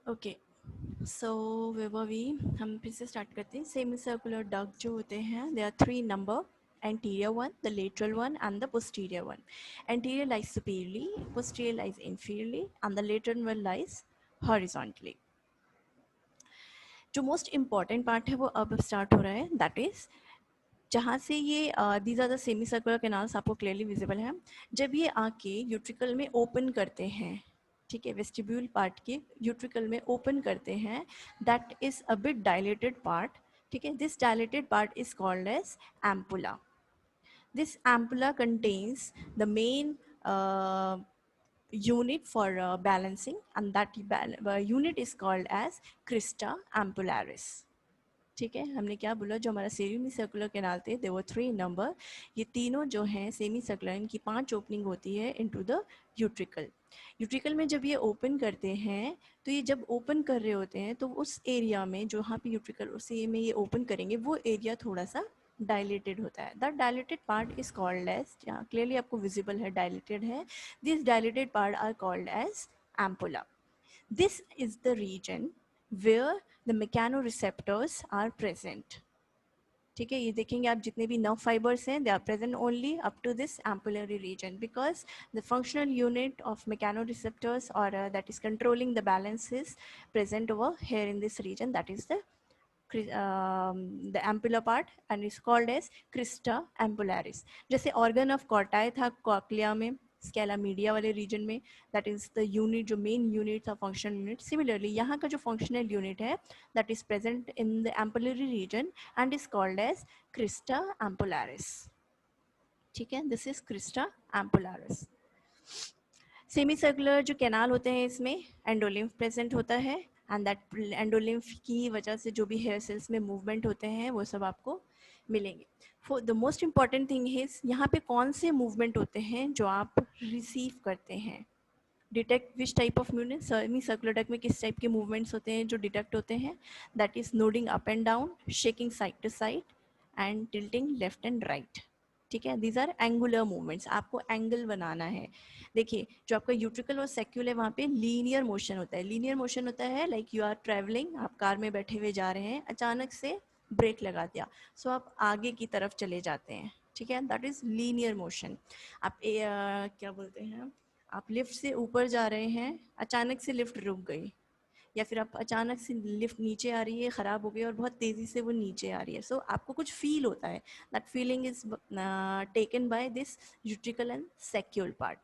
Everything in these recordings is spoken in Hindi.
ओके, सो वी हम फिर से स्टार्ट करते हैं. सेमी सर्कुलर डक्ट जो होते हैं, they are 3 number. Anterior one, the lateral one, and the posterior one. Anterior lies superiorly, posterior lies inferiorly, and the lateral one lies horizontally. जो मोस्ट इम्पॉर्टेंट पार्ट है वो अब स्टार्ट हो रहा है, दैट इज जहाँ से ये these are the semi circular canals आपको क्लियरली विजिबल है. जब ये आके यूट्रिकल में ओपन करते हैं, ठीक है, वेस्टिब्यूल पार्ट के यूट्रिकल में ओपन करते हैं, that is a bit dilated part. ठीक है, this dilated part is called as ampulla. This ampulla contains the main unit for balancing, and that unit is called as crista ampullaris. ठीक है, हमने क्या बोला, जो हमारा सेमी सर्कुलर कैनाल थे, दे वर 3 नंबर. ये तीनों जो हैं सेमी सर्कुलर, इनकी 5 ओपनिंग होती है इनटू द यूट्रिकल. यूट्रिकल में जब ये ओपन करते हैं, तो ये जब ओपन कर रहे होते हैं तो उस एरिया में जो यहाँ पे यूट्रिकल उसी में ये ओपन करेंगे, वो एरिया थोड़ा सा डायलेटेड होता है. That dilated part is called as, यहाँ क्लियरली आपको विजिबल है डायलेटेड है, this dilated part are called as ampulla. This is the region where the mechanoreceptors are present. ठीक है, ये देखेंगे आप जितने भी नर्व फाइबर्स हैं, they are present only up to this ampullary region, because the functional unit of mechanoreceptors or that is controlling the balance is present over here in this region, that is the ampulla part, and is called as crista ampullaris. जैसे organ of corti था कॉक्लिया में, स्केला मीडिया वाले रीजन में, दैट इज द यूनिट, जो मेन यूनिट था फंक्शनल यूनिट. सिमिलरली यहाँ का जो फंक्शनल यूनिट है, that is present in the ampullary region and is called as crista ampullaris. ठीक है, this is crista ampullaris. Semi circular जो कैनाल होते हैं, इसमें एंडोलिम्फ प्रेजेंट होता है, एंड दैट एंडोलिम्फ की वजह से जो भी हेयर सेल्स में मूवमेंट होते हैं वो सब आपको मिलेंगे. For the most important thing is, यहाँ पे कौन से मूवमेंट होते हैं जो आप रिसीव करते हैं. Detect which type of movement, semi circular duct में किस टाइप के मूवमेंट्स होते हैं जो डिटेक्ट होते हैं, that is nodding up and down, shaking side to side, and tilting left and right. ठीक है, दीज आर एंगुलर मूवमेंट्स, आपको एंगल बनाना है. देखिए, जो आपका यूट्रिकल और सेक्यूल है, वहाँ पे लीनियर मोशन होता है. लीनियर मोशन होता है लाइक यू आर ट्रैवलिंग, आप कार में बैठे हुए जा रहे हैं, अचानक से ब्रेक लगा दिया, सो आप आगे की तरफ चले जाते हैं. ठीक है, दैट इज लीनियर मोशन. आप क्या बोलते हैं, आप लिफ्ट से ऊपर जा रहे हैं, अचानक से लिफ्ट रुक गई, या फिर आप अचानक से लिफ्ट नीचे आ रही है, ख़राब हो गई और बहुत तेज़ी से वो नीचे आ रही है, सो आपको कुछ फील होता है. That feeling is taken by this utricle and saccule part.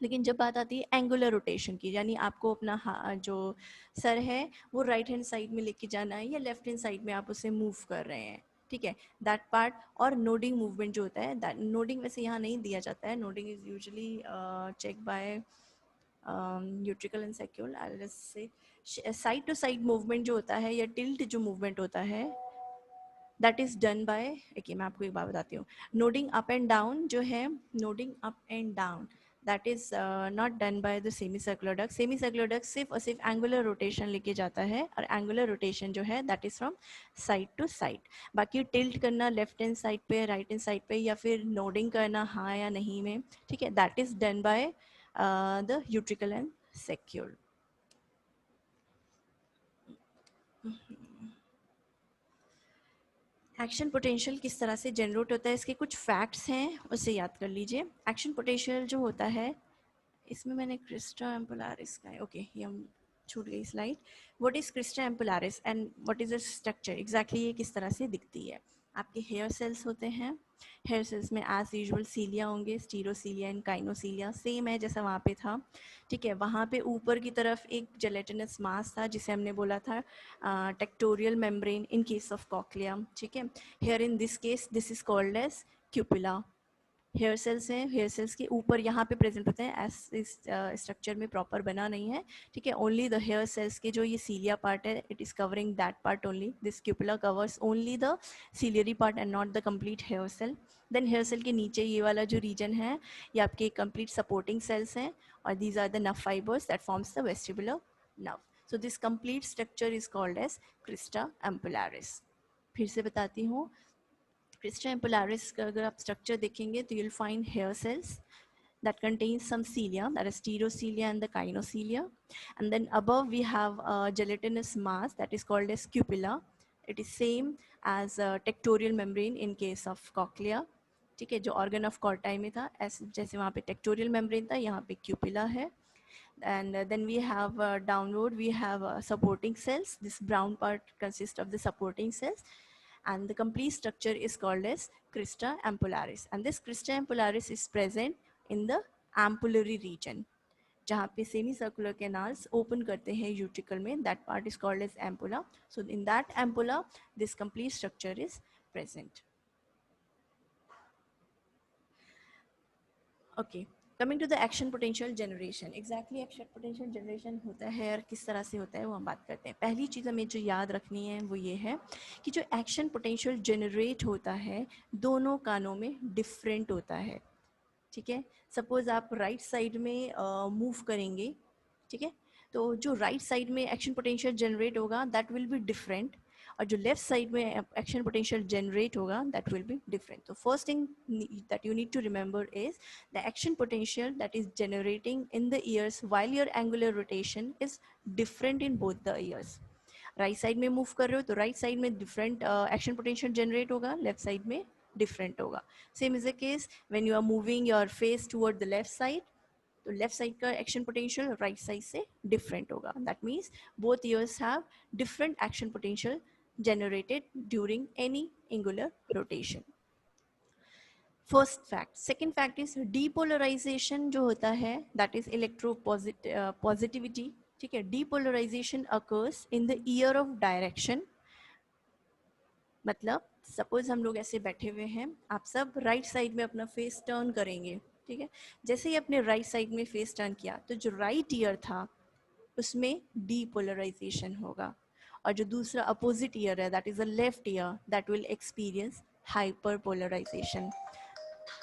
लेकिन जब बात आती है एंगुलर रोटेशन की, यानी आपको अपना जो सर है वो राइट हैंड साइड में लेके जाना है या लेफ्ट हैंड साइड में आप उसे मूव कर रहे हैं, ठीक है, दैट पार्ट. और नोडिंग मूवमेंट जो होता है, दैट नोडिंग वैसे यहाँ नहीं दिया जाता है, nodding is usually check by utricle and saccule. से साइड टू साइड मूवमेंट जो होता है या टिल्ट जो मूवमेंट होता है, दैट इज डन बाय, देखिए मैं आपको एक बात बताती हूँ, नोडिंग अप एंड डाउन जो है, nodding up and down, that is not done by the semi circular duct. Semi circular duct सिर्फ और सिर्फ एंगुलर रोटेशन लेके जाता है, और एंगुलर रोटेशन जो है that is from side to side. बाकी टिल्ट करना लेफ्ट हैंड साइड पे, राइट हैंड साइड पे, या फिर नोडिंग करना हाँ या नहीं में, ठीक है, that is done by the utricle and saccule. Action potential किस तरह से जनरेट होता है, इसके कुछ फैक्ट्स हैं, उसे याद कर लीजिए. एक्शन पोटेंशियल जो होता है, इसमें मैंने क्रिस्टा एम्पुलारिस का है, ओके, ये हम छूट गई slide. What is crista ampullaris and what is the structure, exactly ये किस तरह से दिखती है. आपके हेयर सेल्स होते हैं, हेयर सेल्स में एज यूजुअल सीलिया होंगे, स्टीरोसीलिया एंड काइनोसीलिया, सेम है जैसा वहाँ पे था. ठीक है, वहाँ पे ऊपर की तरफ एक जेलेटिनस मास था जिसे हमने बोला था tectorial membrane in case of cochlea. ठीक है, here in this case this is called as cupula. Hair cells हैं, हेयर सेल्स के ऊपर यहाँ पे प्रेजेंट होते हैं, एस इस स्ट्रक्चर में प्रॉपर बना नहीं है. ठीक है, ओनली द हेयर सेल्स के जो ये सीलिया पार्ट है, it is covering that part only. This cupula covers only the ciliary part and not the complete hair cell. Then hair cell के नीचे ये वाला जो रीजन है, ये आपके कंप्लीट सपोर्टिंग सेल्स हैं, और these are the nerve fibres that forms the vestibular nerve. So this complete structure is called as crista ampullaris. फिर से बताती हूँ, क्रिस्टा एम्पुलारिस का अगर आप स्ट्रक्चर देखेंगे तो you'll find hair cells, that contains some cilia, that is stereocilia and the gynoecilia. And then above we have a gelatinous mass that is called as cupula. It is same as a tectorial membrane in case of cochlea. ठीक है, जो organ of corti में था, ऐसे जैसे वहाँ पे tectorial membrane था, यहाँ पे cupula है. And then we have downward we have supporting cells. This brown part consists of the supporting cells, and the complete structure is called as crista ampullaris. And this crista ampullaris is present in the ampullary region, जहाँ पे सेमी सर्कुलर कैनाल्स ओपन करते हैं यूट्रिकल में. That part is called as ampulla. So in that ampulla this complete structure is present. Okay, coming to the action potential generation. Exactly action potential generation होता है और किस तरह से होता है वो हम बात करते हैं. पहली चीज़ हमें जो याद रखनी है वो ये है कि जो एक्शन पोटेंशियल जनरेट होता है दोनों कानों में डिफरेंट होता है. ठीक है, सपोज आप राइट साइड में मूव करेंगे, ठीक है, तो जो राइट साइड में एक्शन पोटेंशियल जनरेट होगा दैट विल बी डिफरेंट, और जो लेफ्ट साइड में एक्शन पोटेंशियल जनरेट होगा दैट विल बी डिफरेंट. तो first thing that you need to remember is the action potential that is generating in the ears while your angular rotation is different in both the ears. Right side में मूव कर रहे हो तो राइट साइड में डिफरेंट एक्शन पोटेंशियल जनरेट होगा, लेफ्ट साइड में डिफरेंट होगा. Same is the case when you are moving your face toward the left side, तो लेफ्ट साइड का एक्शन पोटेंशियल राइट साइड से डिफरेंट होगा. That means both ears have different action potential generated during any angular rotation. First fact. Second fact is depolarization जो होता है that is electropositivity. ठीक है, depolarization occurs in the ear of direction. मतलब सपोज हम लोग ऐसे बैठे हुए हैं, आप सब राइट साइड में अपना फेस टर्न करेंगे. ठीक है, जैसे ही अपने राइट साइड में फेस टर्न किया तो जो राइट ईयर था उसमें डीपोलराइजेशन होगा, और जो दूसरा अपोजिट ईयर है that is a left ear that will experience hyperpolarisation.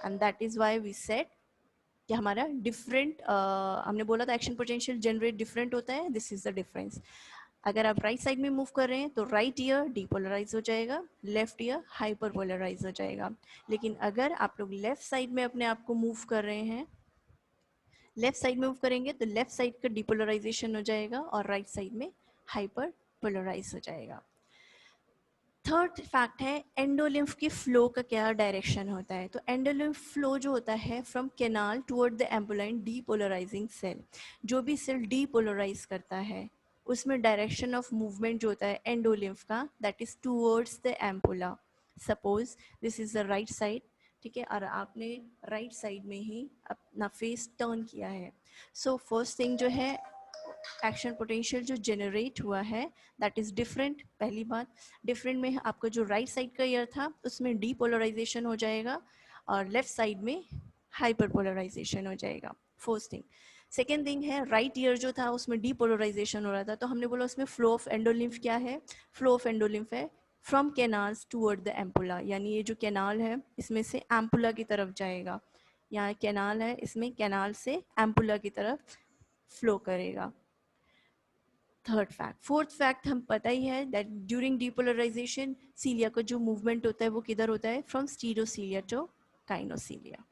And that is why we said कि हमारा डिफरेंट हमने बोला था एक्शन पोटेंशियल जनरेट डिफरेंट होता है. This is the difference. अगर आप राइट साइड में मूव कर रहे हैं तो राइट ईयर डीपोलराइज हो जाएगा, लेफ्ट ईयर हाइपरपोलराइज हो जाएगा. लेकिन अगर आप लोग लेफ्ट साइड में अपने आप को मूव कर रहे हैं, लेफ्ट साइड में मूव करेंगे तो लेफ्ट साइड का डिपोलराइजेशन हो जाएगा और राइट साइड में हाइपर पोलराइज हो जाएगा. थर्ड फैक्ट है एंडोलिम्फ की फ्लो का क्या डायरेक्शन होता है. तो एंडोलिम्फ फ्लो जो होता है from canal toward the ampulla depolarising cell. जो भी सेल डीपोलराइज करता है उसमें डायरेक्शन ऑफ मूवमेंट जो होता है एंडोलिम्फ का that is towards the ampulla. Suppose this is the right side, ठीक है, और आपने राइट साइड में ही अपना फेस टर्न किया है. सो फर्स्ट थिंग जो है एक्शन पोटेंशियल जो जनरेट हुआ है दैट इज डिफरेंट. पहली बात, डिफरेंट में आपका जो राइट साइड का ईयर था उसमें डीपोलराइजेशन हो जाएगा और लेफ्ट साइड में हाइपरपोलराइजेशन हो जाएगा. First thing. सेकेंड थिंग है राइट ईयर जो था उसमें डीपोलराइजेशन हो रहा था, तो हमने बोला उसमें फ्लो ऑफ एंडोलिम्फ क्या है. फ्लो ऑफ एंडोलिम्फ है from canals toward the ampulla, यानी ये जो कैनाल है इसमें से एम्पुला की तरफ जाएगा. यहाँ कैनाल है, इसमें कैनाल से एम्पुला की तरफ फ्लो करेगा. Third fact. फोर्थ फैक्ट हम पता ही है दैट ड्यूरिंग डीपोलराइजेशन सीलिया का जो मूवमेंट होता है वो किधर होता है, फ्रॉम स्टीरोसीलिया टू काइनोसीलिया.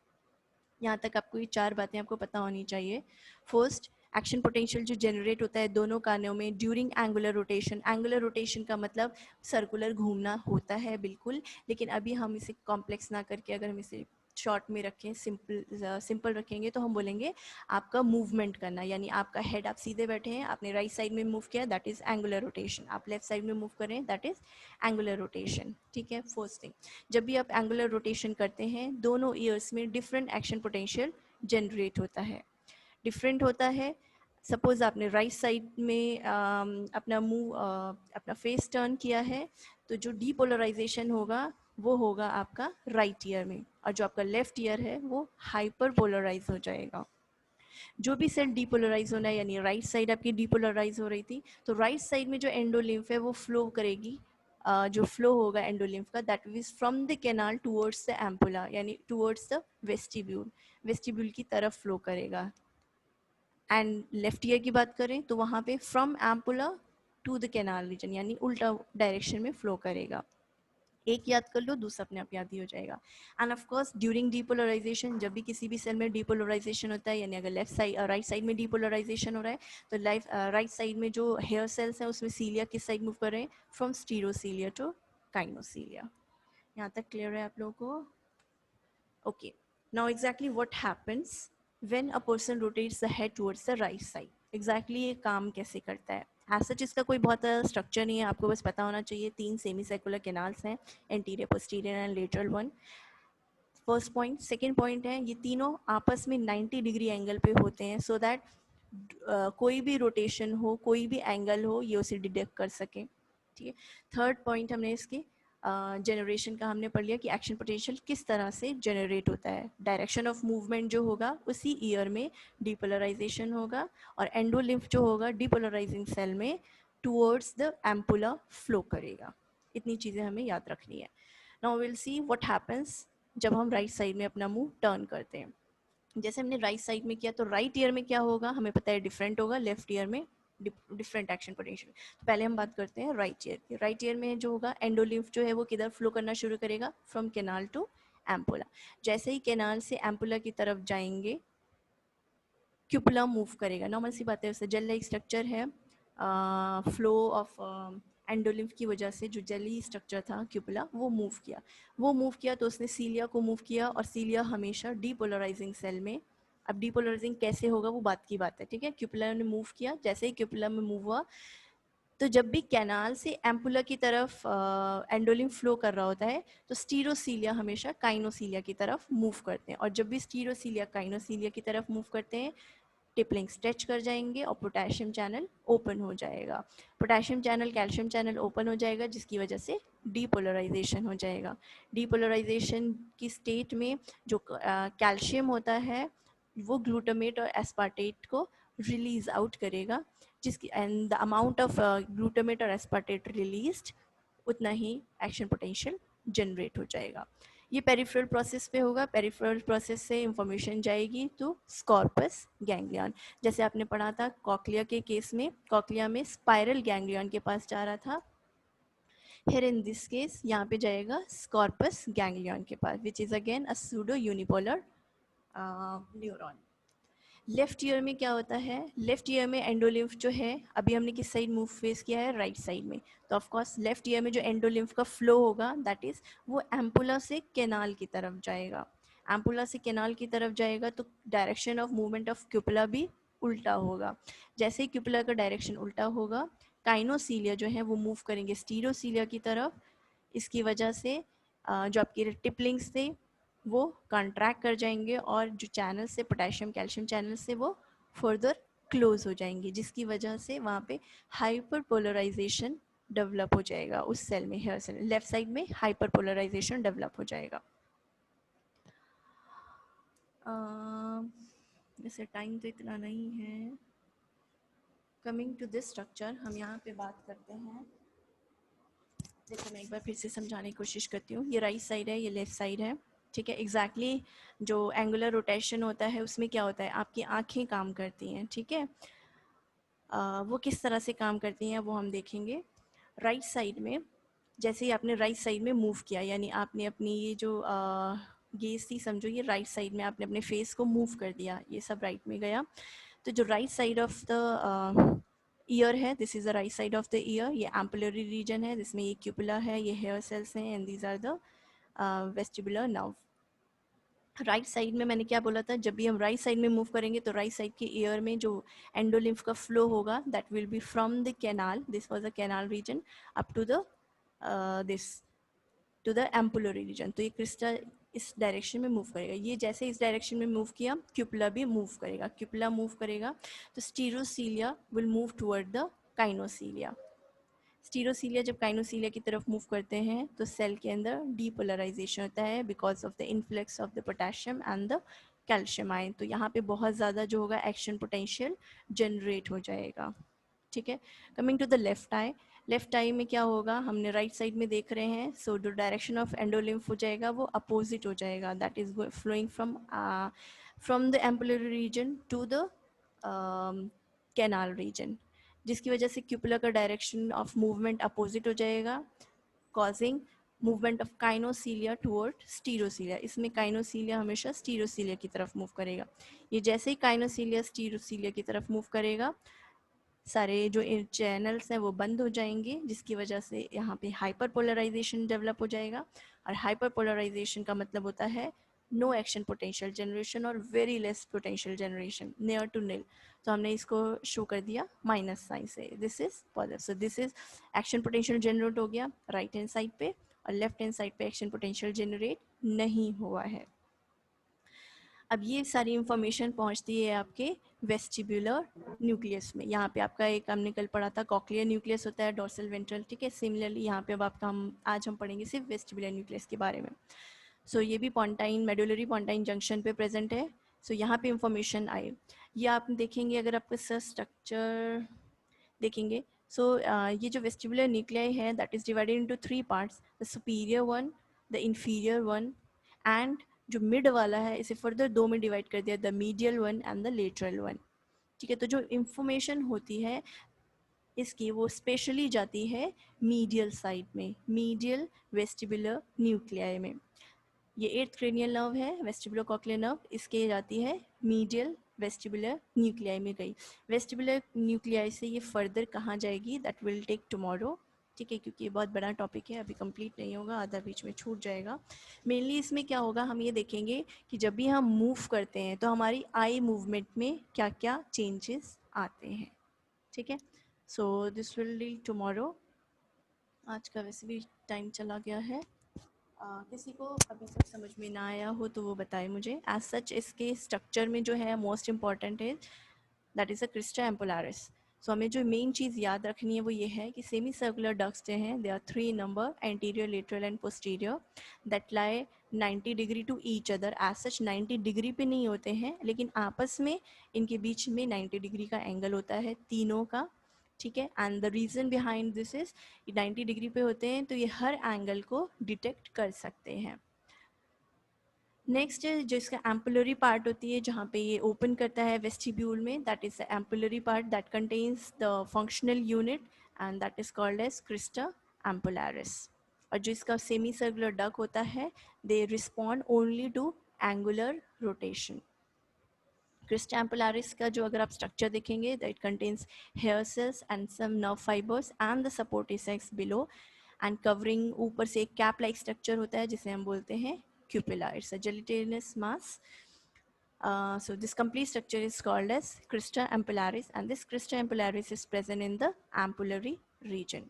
यहाँ तक आपको ये चार बातें आपको पता होनी चाहिए. फर्स्ट, एक्शन पोटेंशियल जो जनरेट होता है दोनों कानों में during angular rotation. Angular rotation का मतलब सर्कुलर घूमना होता है बिल्कुल, लेकिन अभी हम इसे कॉम्प्लेक्स ना करके अगर हम इसे शॉर्ट में रखें, सिंपल रखेंगे तो हम बोलेंगे आपका मूवमेंट करना, यानी आपका हेड आप सीधे बैठे हैं, आपने राइट साइड में मूव किया दैट इज एंगुलर रोटेशन. आप लेफ्ट साइड में मूव करें दैट इज एंगुलर रोटेशन. ठीक है. फर्स्ट थिंग, जब भी आप एंगुलर रोटेशन करते हैं दोनों ईयर्स में डिफरेंट एक्शन पोटेंशियल जनरेट होता है. डिफरेंट होता है. सपोज आपने राइट साइड में अपना मुंह अपना फेस टर्न किया है तो जो डीपोलराइजेशन होगा वो होगा आपका राइट ईयर में, और जो आपका लेफ्ट ईयर है वो हाइपर पोलराइज हो जाएगा. जो भी सेल डीपोलराइज होना है, यानी राइट साइड आपकी डीपोलराइज हो रही थी तो राइट साइड में जो एंडोलिम्फ है वो फ्लो करेगी. जो फ्लो होगा एंडोलिम्फ का that is from the canal towards the ampulla, यानी टुवर्ड्स द वेस्टिब्यूल, वेस्टिब्यूल की तरफ फ्लो करेगा. एंड लेफ्ट ईयर की बात करें तो वहाँ पे from ampulla to the canal region, यानी उल्टा डायरेक्शन में फ्लो करेगा. एक याद कर लो, दूसरा अपने आप याद ही हो जाएगा. And of course during depolarisation, जब भी किसी भी सेल में डीपोलराइजेशन होता है, यानी अगर लेफ्ट साइड राइट साइड में डीपोलराइजेशन हो रहा है, तो राइट साइड में जो हेयर सेल्स हैं उसमें सीलिया किस साइड मूव कर रहे हैं, फ्रॉम स्टीरोसीलिया टू काइनोसीलिया. यहाँ तक क्लियर है आप लोगों को? Okay, now exactly what happens when a person rotates the head towards the right side? Exactly ये काम कैसे करता है? As such इसका कोई बहुत स्ट्रक्चर नहीं है, आपको बस पता होना चाहिए. 3 सेमी सर्कुलर कैनाल्स हैं, anterior, posterior and lateral one. First point. Second point है, ये तीनों आपस में 90 डिग्री एंगल पे होते हैं, सो दैट कोई भी रोटेशन हो, कोई भी एंगल हो, ये उसे डिटेक्ट कर सके. ठीक है. थर्ड पॉइंट हमने इसके जनरेशन का हमने पढ़ लिया कि एक्शन पोटेंशियल किस तरह से जनरेट होता है. डायरेक्शन ऑफ मूवमेंट जो होगा उसी ईयर में डीपोलराइजेशन होगा, और एंडोलिम्फ जो होगा डीपोलराइजिंग सेल में टुवर्ड्स द एम्पुला फ्लो करेगा. इतनी चीज़ें हमें याद रखनी है. Now will see what happens जब हम राइट साइड में अपना मुंह टर्न करते हैं. जैसे हमने राइट साइड में किया, तो राइट ईयर में क्या होगा हमें पता है, डिफरेंट होगा. लेफ्ट ईयर में डिफरेंट एक्शन पोटेंशियल. तो पहले हम बात करते हैं राइट ईयर की. राइट ईयर में जो होगा, एंडोलिम्फ जो है वो किधर फ्लो करना शुरू करेगा, फ्रॉम कैनाल टू एम्पुला. जैसे ही कैनाल से एम्पुला की तरफ जाएंगे, क्यूपुला मूव करेगा. नॉर्मल सी बात है, उससे जेल लाइक स्ट्रक्चर है. फ्लो ऑफ एंडोलिम्फ की वजह से जो जेली स्ट्रक्चर था क्यूपुला, वो मूव किया तो उसने सीलिया को मूव किया, और सीलिया हमेशा डीपोलराइजिंग सेल में. अब डीपोलराइजिंग कैसे होगा वो बात की बात है, ठीक है. क्यूपुला ने मूव किया, जैसे ही क्यूपुला में मूव हुआ, तो जब भी कैनाल से एम्पुला की तरफ एंडोलिम फ्लो कर रहा होता है, तो स्टीरोसीलिया हमेशा काइनोसीलिया की तरफ मूव करते हैं. और जब भी स्टीरोसीलिया काइनोसीलिया की तरफ मूव करते हैं, टिपलिंग स्ट्रेच कर जाएंगे और पोटेशियम चैनल ओपन हो जाएगा. Potassium channel calcium channel open हो जाएगा, जिसकी वजह से डीपोलराइजेशन हो जाएगा. डीपोलराइजेशन की स्टेट में जो कैल्शियम होता है वो ग्लूटामेट और एस्पार्टेट को रिलीज आउट करेगा, जिसकी and the amount of glutamate और एस्पार्टेट रिलीज्ड, उतना ही एक्शन पोटेंशियल जनरेट हो जाएगा. ये पेरिफेरल प्रोसेस पे होगा. पेरिफेरल प्रोसेस से इंफॉर्मेशन जाएगी तो स्कॉर्पस गैंग्लियन. जैसे आपने पढ़ा था कॉक्लिया के केस में, कॉक्लिया में स्पाइरल गैंग्लियन के पास जा रहा था. हियर इन दिस केस यहाँ पे जाएगा स्कॉर्पस गैंग्लियन के पास, which is again a pseudo unipolar neuron. Left ear में क्या होता है, लेफ्ट ईयर में एंडोलिम्फ जो है, अभी हमने किस साइड मूव फेस किया है, राइट साइड में. तो ऑफ कोर्स लेफ्ट ईयर में जो एंडोलिम्फ का फ्लो होगा, दैट इज वो एम्पुला से कैनाल की तरफ जाएगा. एम्पुला से कैनाल की तरफ जाएगा तो डायरेक्शन ऑफ मूवमेंट ऑफ क्यूपुला भी उल्टा होगा. जैसे ही क्यूपुला का डायरेक्शन उल्टा होगा, काइनोसीलिया जो है वो मूव करेंगे स्टीरोसीलिया की तरफ. इसकी वजह से जो आपके टिपलिंग्स थे वो कॉन्ट्रैक्ट कर जाएंगे, और जो चैनल से पोटेशियम कैल्शियम चैनल से वो फर्दर क्लोज हो जाएंगे, जिसकी वजह से वहाँ पे हाइपर पोलराइजेशन डेवलप हो जाएगा उस सेल में, हेयर सेल लेफ्ट साइड में हाइपर पोलराइजेशन डेवलप हो जाएगा. वैसे टाइम तो इतना नहीं है. कमिंग टू दिस स्ट्रक्चर, हम यहाँ पे बात करते हैं. देखो मैं एक बार फिर से समझाने की कोशिश करती हूँ. ये राइट साइड है, ये लेफ्ट साइड है, ठीक है. एग्जैक्टली जो एंगुलर रोटेशन होता है उसमें क्या होता है, आपकी आंखें काम करती हैं, ठीक है. वो किस तरह से काम करती हैं वो हम देखेंगे. राइट साइड में जैसे ही आपने राइट साइड में मूव किया, यानी आपने अपनी ये जो गेज थी, समझो ये राइट साइड में आपने अपने फेस को मूव कर दिया, ये सब राइट में गया. तो जो right side of the ear है, this is the right side of the ear. ये एम्पुलरी रीजन है, जिसमें ये क्यूपुला है, ये हेयर सेल्स हैं, and these are the vestibular nerve. Right side में मैंने क्या बोला था, जब भी हम राइट साइड में मूव करेंगे तो राइट साइड के ईयर में जो एंडोलिम्फ का फ्लो होगा, that will be from the canal, this was the canal region, up to the this to the ampullary region. तो ये क्रिस्टल इस डायरेक्शन में मूव करेगा. ये जैसे इस डायरेक्शन में मूव किया, क्यूपुला भी मूव करेगा. क्यूपुला मूव करेगा तो स्टीरोसीलिया विल मूव टुवर्ड द काइनोसीलिया. स्टीरोसीलिया जब काइनोसीलिया की तरफ मूव करते हैं तो सेल के अंदर डीपोलराइजेशन होता है, because of the influx of the potassium and the calcium ion. तो यहाँ पे बहुत ज़्यादा जो होगा एक्शन पोटेंशियल जनरेट हो जाएगा, ठीक है. Coming to the left eye, left eye में क्या होगा, हमने राइट साइड में देख रहे हैं. सो जो डायरेक्शन ऑफ एंडोलिम्फ हो जाएगा वो अपोजिट हो जाएगा, that is flowing from the ampullary region to the canal region, जिसकी वजह से क्यूपुला का डायरेक्शन ऑफ मूवमेंट अपोजिट हो जाएगा, कॉजिंग मूवमेंट ऑफ काइनोसीलिया टुवर्ड स्टीरोसीलिया, इसमें काइनोसीलिया हमेशा स्टीरोसीलिया की तरफ मूव करेगा। ये जैसे ही काइनोसीलिया स्टीरोसीलिया की तरफ मूव करेगा, सारे जो चैनल्स हैं वो बंद हो जाएंगे, जिसकी वजह से यहाँ पे हाइपर पोलराइजेशन डेवलप हो जाएगा। और हाइपर पोलराइजेशन का मतलब होता है नो एक्शन पोटेंशियल जनरेशन और very less potential generation, near to nil. तो हमने इसको शो कर दिया माइनस साइन से, this is positive. So this is action potential generate हो गया राइट हैंड साइड पे, और लेफ्ट हैंड साइड पे एक्शन पोटेंशियल जनरेट नहीं हुआ है। अब ये सारी इंफॉर्मेशन पहुंचती है आपके वेस्टिब्यूलर न्यूक्लियस में। यहाँ पे आपका एक हमने कल पढ़ा था कॉक्लियर न्यूक्लियस होता है, डोर्सल वेंट्रल, ठीक है। सिमिलरली यहाँ पे अब आपका आज हम पढ़ेंगे सिर्फ वेस्टिब्यूलर न्यूक्लियस के बारे में। सो ये भी पॉन्टाइन मेडुलरी पॉन्टाइन जंक्शन पे प्रेजेंट है। सो यहाँ पे इंफॉर्मेशन आए, ये आप देखेंगे अगर आपका स्ट्रक्चर देखेंगे। सो ये जो वेस्टिबुलर न्यूक्लियाई है that is divided into 3 parts, the superior one, the inferior one, and जो मिड वाला है इसे फर्दर 2 में डिवाइड कर दिया, the medial one and the lateral one, ठीक है। तो जो इंफॉर्मेशन होती है इसकी वो स्पेशली जाती है मीडियल साइड में, मीडियल वेस्टिबुलर न्यूक्लियाई में। ये 8th क्रेनियल नर्व है वेस्टिबुलर कॉक्लियर नर्व, इसके जाती है मीडियल वेस्टिबुलर न्यूक्लियाई में गई। वेस्टिबुलर न्यूक्लियाई से ये फर्दर कहाँ जाएगी दैट विल टेक टुमारो, ठीक है, क्योंकि ये बहुत बड़ा टॉपिक है, अभी कंप्लीट नहीं होगा, आधा बीच में छूट जाएगा। मेनली इसमें क्या होगा हम ये देखेंगे कि जब भी हम मूव करते हैं तो हमारी आई मूवमेंट में क्या क्या चेंजेस आते हैं, ठीक है। So this will deal tomorrow. आज का वैसे भी टाइम चला गया है। किसी को अभी तक समझ में ना आया हो तो वो बताए मुझे। एज सच इसके स्ट्रक्चर में जो है मोस्ट इम्पॉर्टेंट है दैट इज़ अ क्रिस्टा एम्पुलारिस। सो हमें जो मेन चीज़ याद रखनी है वो ये है कि सेमी सर्कुलर डक्ट्स जो हैं they are 3 number, anterior, lateral and posterior, that lie 90 degree to each other. As such 90 degree पे नहीं होते हैं, लेकिन आपस में इनके बीच में 90 डिग्री का एंगल होता है तीनों का, ठीक है। And the reason behind this is 90 degree पे होते हैं तो ये हर एंगल को डिटेक्ट कर सकते हैं। नेक्स्ट जो इसका एम्पुलरी पार्ट होती है जहाँ पे ये ओपन करता है वेस्टिब्यूल में, that is the ampullary part that contains the functional unit and that is called as crista ampullaris. और जो इसका सेमी सर्कुलर डक होता है they respond only to angular rotation. Crista ampullaris का जो अगर आप स्ट्रक्चर देखेंगे that contains hair cells and some nerve fibres and the supportive cells below, and covering ऊपर से एक कैप लाइक स्ट्रक्चर होता है जिसे हम बोलते हैं cupula, it's a gelatinous mass. So this complete structure is called as crista ampullaris, and this crista ampullaris is present in the ampullary region.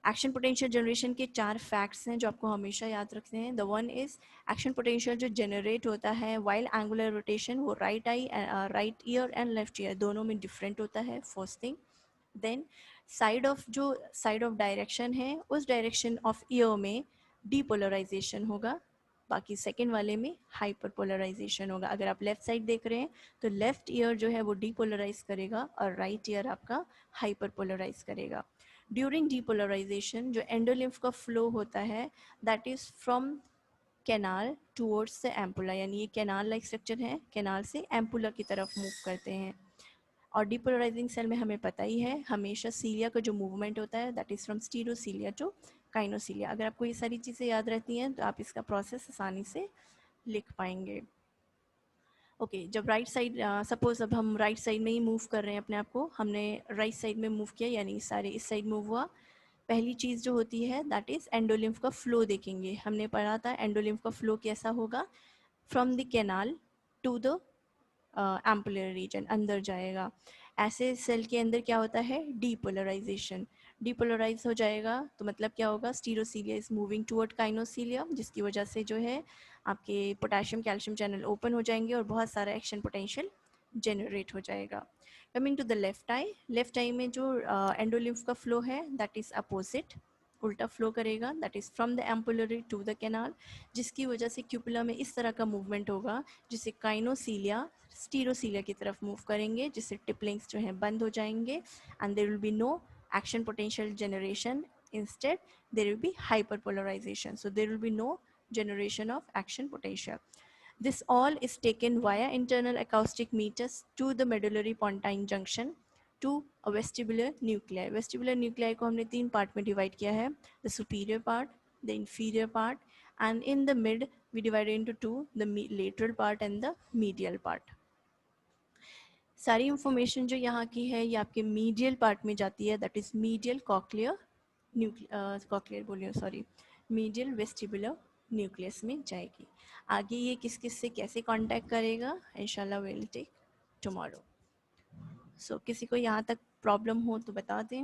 Action potential generation के 4 फैक्ट्स हैं जो आपको हमेशा याद रखते हैं। The one is action potential जो जनरेट होता है वाइल एंगुलर रोटेशन वो right eye, right ear and left ear दोनों में डिफरेंट होता है, first thing. Then side of जो साइड ऑफ डायरेक्शन है उस डायरेक्शन ऑफ ईयर में डीपोलराइजेशन होगा, बाकी सेकेंड वाले में हाइपर पोलराइजेशन होगा। अगर आप लेफ्ट साइड देख रहे हैं तो लेफ्ट ईयर जो है वो डीपोलराइज करेगा और राइट ईयर आपका हाइपर पोलराइज करेगा। ड्यूरिंग डीपोलराइजेशन जो एंडोलिम्फ का फ्लो होता है that is from canal towards the ampulla, यानी ये कैनाल लाइक स्ट्रक्चर है, कैनाल से एम्पुला की तरफ मूव करते हैं। और डीपोलराइजिंग सेल में हमें पता ही है हमेशा सीलिया का जो मूवमेंट होता है दैट इज़ फ्रॉम स्टीरोसीलिया टू काइनोसीलिया। अगर आपको ये सारी चीज़ें याद रहती हैं तो आप इसका प्रोसेस आसानी से लिख पाएंगे। ओके जब राइट साइड सपोज अब हम राइट साइड में ही मूव कर रहे हैं अपने आप को, हमने राइट साइड में मूव किया यानी सारे इस साइड मूव हुआ। पहली चीज़ जो होती है दैट इज़ एंडोलिम्फ का फ्लो देखेंगे। हमने पढ़ा था एंडोलिम्फ का फ्लो कैसा होगा, from the canal to the ampullar region अंदर जाएगा। ऐसे सेल के अंदर क्या होता है डीपोलराइजेशन, डीपोलराइज हो जाएगा तो मतलब क्या होगा स्टीरोसीलिया इज मूविंग टुवर्ड काइनोसीलिया, जिसकी वजह से जो है आपके पोटेशियम कैल्शियम चैनल ओपन हो जाएंगे और बहुत सारा एक्शन पोटेंशियल जनरेट हो जाएगा। Coming to the left eye में जो एंडोलिम्फ का फ्लो है दैट इज अपोजिट, उल्टा फ्लो करेगा, that is from the ampullary to the canal, जिसकी वजह से क्यूपुला में इस तरह का मूवमेंट होगा जिससे काइनोसीलिया स्टीरोसीलिया की तरफ मूव करेंगे, जिससे टिपलिंग्स जो हैं बंद हो जाएंगे and there will be no action potential generation, instead there will be hyperpolarization, so there will be no generation of action potential. This all is taken via internal acoustic meters to the medullary pontine junction to a vestibular nuclei. Vestibular nuclei को हमने 3 पार्ट में डिवाइड किया है, the superior part, the inferior part, and in the mid we divide it into two, the lateral part and the medial part. सारी इंफॉर्मेशन जो यहाँ की है ये आपके मीडियल पार्ट में जाती है, that is medial cochlear cochlear बोलिए सॉरी, मीडियल वेस्टिबुलर न्यूक्लियस में जाएगी. आगे ये किस किस से कैसे कांटेक्ट करेगा इंशाल्लाह विल टेक टुमारो. सो किसी को यहाँ तक प्रॉब्लम हो तो बता दें.